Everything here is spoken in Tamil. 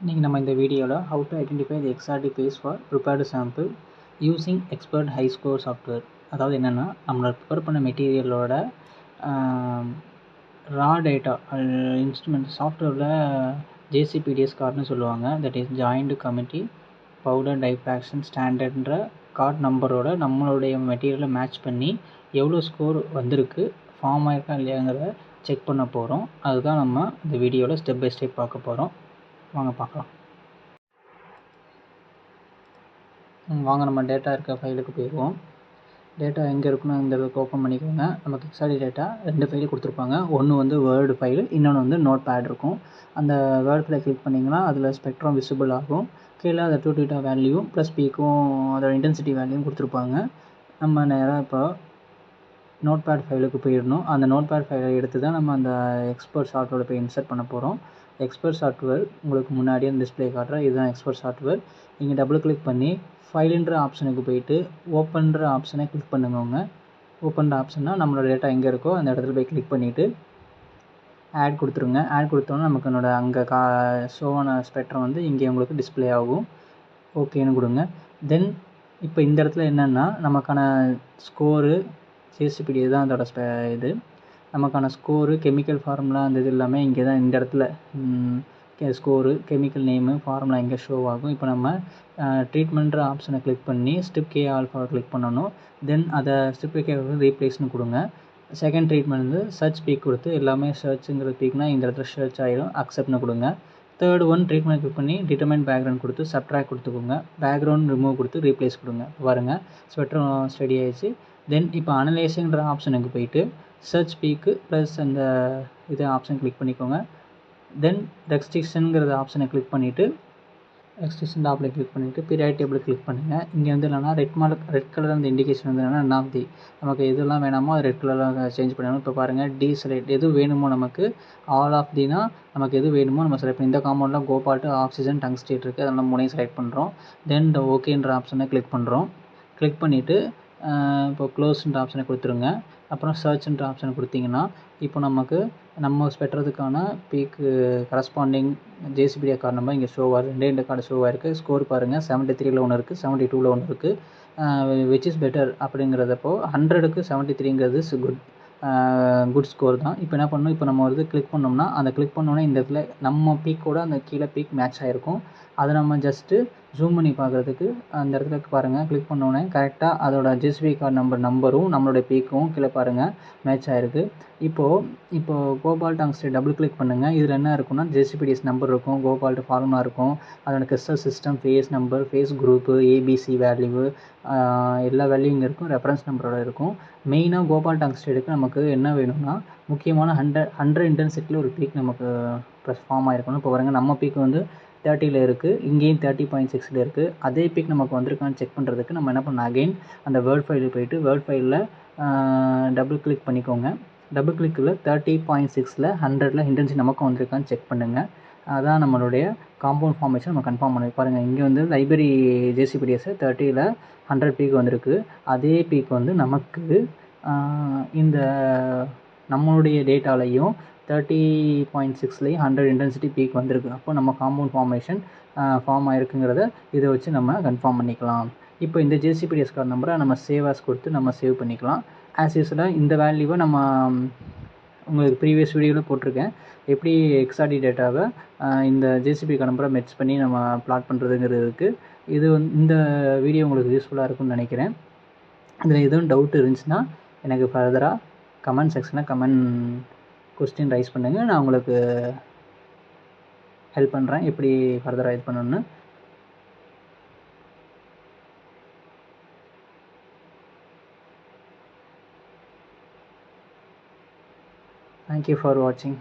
இன்றைக்கி நம்ம இந்த வீடியோவில் how to identify the XRD phase for prepared sample using expert high score software. அதாவது என்னென்னா நம்மளை ப்ரிப்பேர் பண்ண மெட்டீரியலோட ரா டேட்டா இன்ஸ்ட்ருமெண்ட் சாஃப்ட்வேரில் ஜேசிபிடிஎஸ் கார்டுன்னு சொல்லுவாங்க. That is joint committee powder diffraction ஸ்டாண்டர்ட்ன்ற கார்டு நம்பரோட நம்மளுடைய மெட்டீரியலை மேட்ச் பண்ணி எவ்வளோ ஸ்கோர் வந்திருக்கு, ஃபார்ம் ஆயிருக்கா இல்லையாங்கிறத செக் பண்ண போகிறோம். அதுதான் நம்ம இந்த வீடியோவில் ஸ்டெப் பை ஸ்டெப் பார்க்க போகிறோம். வாங்க பார்க்கலாம். வாங்க நம்ம டேட்டா இருக்க ஃபைலுக்கு போயிடுவோம். டேட்டா எங்கே இருக்குன்னு இந்த இதுக்கு ஓப்பன் பண்ணிக்கோங்க. நமக்கு எக்ஸ்ஆர்டி டேட்டா 2 ஃபைல் கொடுத்துருப்பாங்க. ஒன்று வந்து வேர்டு ஃபைல், இன்னொன்று வந்து நோட் பேட் இருக்கும். அந்த வேர்டு ஃபைலை கிளிக் பண்ணிங்கன்னா அதில் ஸ்பெக்ட்ரம் விசிபிள் ஆகும். கீழே அதை 2 டீட்டா வேல்யூ ப்ளஸ் பீக்கும் அதோட இன்டென்சிட்டி வேல்யூவும் கொடுத்துருப்பாங்க. நம்ம நேராக இப்போ நோட் பேட் ஃபைலுக்கு போயிடணும். அந்த நோட் பேட் ஃபைலை எடுத்து தான் நம்ம அந்த எக்ஸ்பர்ட் சாஃப்ட்வேர் போய் இன்சர்ட் பண்ண போகிறோம். எக்ஸ்பர்ட் சாஃப்ட்வேர் உங்களுக்கு முன்னாடியே டிஸ்பிளே காட்டுறேன். இதுதான் எக்ஸ்பர்ட் சாஃப்ட்வேர். நீங்கள் டபுள் கிளிக் பண்ணி ஃபைலுன்ற ஆப்ஷனுக்கு போயிட்டு ஓப்பன்ற ஆப்ஷனை கிளிக் பண்ணுங்க. ஓப்பன்ற ஆப்ஷன்னா நம்மளோட டேட்டா எங்கே இருக்கோ அந்த இடத்துல போய் கிளிக் பண்ணிவிட்டு ஆட் கொடுத்துருங்க. ஆட் கொடுத்தோன்னா நமக்கு என்னோட அங்கே ஷோவான ஸ்பெக்ட்ரம் வந்து இங்கே உங்களுக்கு டிஸ்பிளே ஆகும். ஓகேன்னு கொடுங்க. தென் இப்போ இந்த இடத்துல என்னென்னா நமக்கான ஸ்கோரு ஜேசிபிடி தான் அதோட இது நமக்கான ஸ்கோரு கெமிக்கல் ஃபார்முலா அந்த இது எல்லாமே இங்கே தான் இந்த இடத்துல ஸ்கோரு கெமிக்கல் நேமு ஃபார்முலா இங்கே ஷோ ஆகும். இப்போ நம்ம ட்ரீட்மெண்ட்ற ஆப்ஷனை கிளிக் பண்ணி ஸ்டெப் கே ஆல்ஃபாவை கிளிக் பண்ணணும். தென் அதை ஸ்டெப் கே ரீப்ளேஸ்னு கொடுங்க. செகண்ட் ட்ரீட்மெண்ட் வந்து சர்ச் பீக் கொடுத்து எல்லாமே சர்ச்சுங்கிற பீக்னால் இந்த இடத்துல சர்ச் ஆகிடும். அக்செப்ட்னு கொடுங்க. தேர்ட் ஒன் ட்ரீட்மெண்ட் கிளிக் பண்ணி டிட்டர்மைன் பேக்ரவுண்ட் கொடுத்து சப்ட்ராக்ட் கொடுத்துக்கோங்க. பேக்ரவுண்ட் ரிமூவ் கொடுத்து ரீப்ளேஸ் கொடுங்க. பாருங்கள் ஸ்பெக்ட்ரம் ஸ்டடி ஆகிடுச்சு. தென் இப்போ அனலைஸுங்கிற ஆப்ஷனுக்கு போயிட்டு சர்ச் பீக்கு ப்ளஸ் அந்த இது ஆப்ஷன் கிளிக் பண்ணிக்கோங்க. தென் ரெஸ்ட்ரிக்ஷனுங்கிறத ஆப்ஷனை கிளிக் பண்ணிவிட்டு ரெஸ்ட்ரிக்ஷன் டாப்பில் கிளிக் பண்ணிவிட்டு பீரியாடிக் டேபிள் கிளிக் பண்ணுங்கள். இங்கே வந்து என்னென்னா ரெட் கலர் அந்த இண்டிகேஷன் வந்து என்னென்னா நாப்தி நமக்கு எதெல்லாம் வேணாமோ அது ரெட் கலரில் சேஞ்ச் பண்ணணும். இப்போ பாருங்கள் டீசெலக்ட் எது வேணுமோ நமக்கு ஆல் ஆஃப் தினா நமக்கு எது வேணுமோ நம்ம செலக்ட் பண்ணி இந்த காம்பவுண்டில் கோபால்ட்டு ஆக்சிஜன் டங்ஸ்டேட் இருக்குது அதெல்லாம் மூணையும் செலக்ட் பண்ணுறோம். தென் இந்த ஓகேன்ற ஆப்ஷனை கிளிக் பண்ணுறோம். கிளிக் பண்ணிவிட்டு இப்போ க்ளோஸ்ன்ற ஆப்ஷனை கொடுத்துருங்க. அப்புறம் சர்ச்ன்ற ஆப்ஷனை கொடுத்தீங்கன்னா இப்போ நமக்கு நம்ம ஸ்பெக்ட்ரத்துக்கான பீக்கு கரஸ்பாண்டிங் ஜேசிபிடி கார்டு நம்பர் இங்கே ஷோ ஆகுது. 2 கார்டு ஷோ ஆகிருக்கு. ஸ்கோர் பாருங்கள் 73ல் ஒன்று இருக்குது, 72ல் ஒன்று இருக்குது. விச் இஸ் பெட்டர் அப்படிங்கிறதப்போ 100க்கு 73ங்கிறது குட் ஸ்கோர் தான். இப்போ என்ன பண்ணணும், இப்போ நம்ம வந்து கிளிக் பண்ணோம்னா அந்த கிளிக் பண்ணோன்னே இந்த இடத்துல நம்ம பீக்கோட அந்த கீழே பீக் மேட்ச் ஆகிருக்கும். அதை நம்ம ஜஸ்ட்டு ஜூம் பண்ணி பார்க்குறதுக்கு அந்த இடத்துல பாருங்கள் கிளிக் பண்ணோன்னே கரெக்டாக அதோட ஜேசிபி கார்டு நம்பரும் நம்மளோட பீக்கும் கீழே பாருங்கள் மேட்ச் ஆகிருக்கு. இப்போது கோபால்ட் டங்ஸ்டேட் டபுள் கிளிக் பண்ணுங்கள். இதில் என்ன இருக்குன்னா ஜேசிபிடிஎஸ் நம்பர் இருக்கும், கோபால்ட் ஃபார்முலா இருக்கும், அதோட crystal system phase number, phase group, ABC value எல்லா வேல்யூ இங்கே இருக்கும். ரெஃபரன்ஸ் நம்பரோட இருக்கும். மெயினாக கோபால்ட் டங்ஸ்டேட்டுக்கு நமக்கு என்ன வேணும்னா முக்கியமான 100 இன்டென்சிட்டியில் ஒரு பீக் நமக்கு ப்ளஸ் ஃபார்ம் ஆகிருக்கணும். இப்போ பாருங்கள் நம்ம பீக் வந்து 30ல் இருக்குது, இங்கேயும் 30.6ல் இருக்குது. அதே பீக் நமக்கு வந்திருக்கான்னு செக் பண்ணுறதுக்கு நம்ம என்ன பண்ணணும், அகெயின் அந்த வேர்ட் ஃபைலுக்கு போயிட்டு வேர்ட் ஃபைலில் டபுள் கிளிக் பண்ணிக்கோங்க. டபுள் கிளிக்கில் 30.6ல் 100ல் இன்டென்சிட்டி நமக்கு வந்திருக்கான்னு செக் பண்ணுங்கள். அதான் நம்மளுடைய காம்பவுண்ட் ஃபார்மேஷன் நம்ம கன்ஃபார்ம் பண்ணி பாருங்கள். இங்கே வந்து லைப்ரரி ஜேசிபிடிஎஸ் 30ல் 100 பீக் வந்திருக்கு. அதே பீக் வந்து நமக்கு இந்த நம்மளுடைய டேட்டாலையும் 30.6லையும் 100 இன்டென்சிட்டி பீக் வந்திருக்கு. அப்போ நம்ம காம்பவுண்ட் ஃபார்மேஷன் ஃபார்ம் ஆகிருக்குங்கிறத இதை வச்சு நம்ம கன்ஃபார்ம் பண்ணிக்கலாம். இப்போ இந்த ஜேசிபிடிஎஸ் கார்டு நம்பரை நம்ம சேவ் ஆஸ் கொடுத்து நம்ம சேவ் பண்ணிக்கலாம். ஆஸ் யூஸ்வலாக இந்த வேல்யூவை நம்ம உங்களுக்கு ப்ரீவியஸ் வீடியோவில் போட்டிருக்கேன். எப்படி எக்ஸ்ஆர்டி டேட்டாவை இந்த ஜேசிபி கார்டு நம்பரை மெர்ஜ் பண்ணி நம்ம பிளாட் பண்ணுறதுங்கிறது இருக்குது. இது இந்த வீடியோ உங்களுக்கு யூஸ்ஃபுல்லாக இருக்கும்னு நினைக்கிறேன். இதில் எதுவும் டவுட் இருந்துச்சுன்னா எனக்கு ஃபர்தராக கமெண்ட் செக்ஷனில் கொஸ்டின் ரைஸ் பண்ணுங்கள். நான் உங்களுக்கு ஹெல்ப் பண்ணுறேன் எப்படி ஃபர்தராக இது பண்ணணுன்னு. Thank you for watching.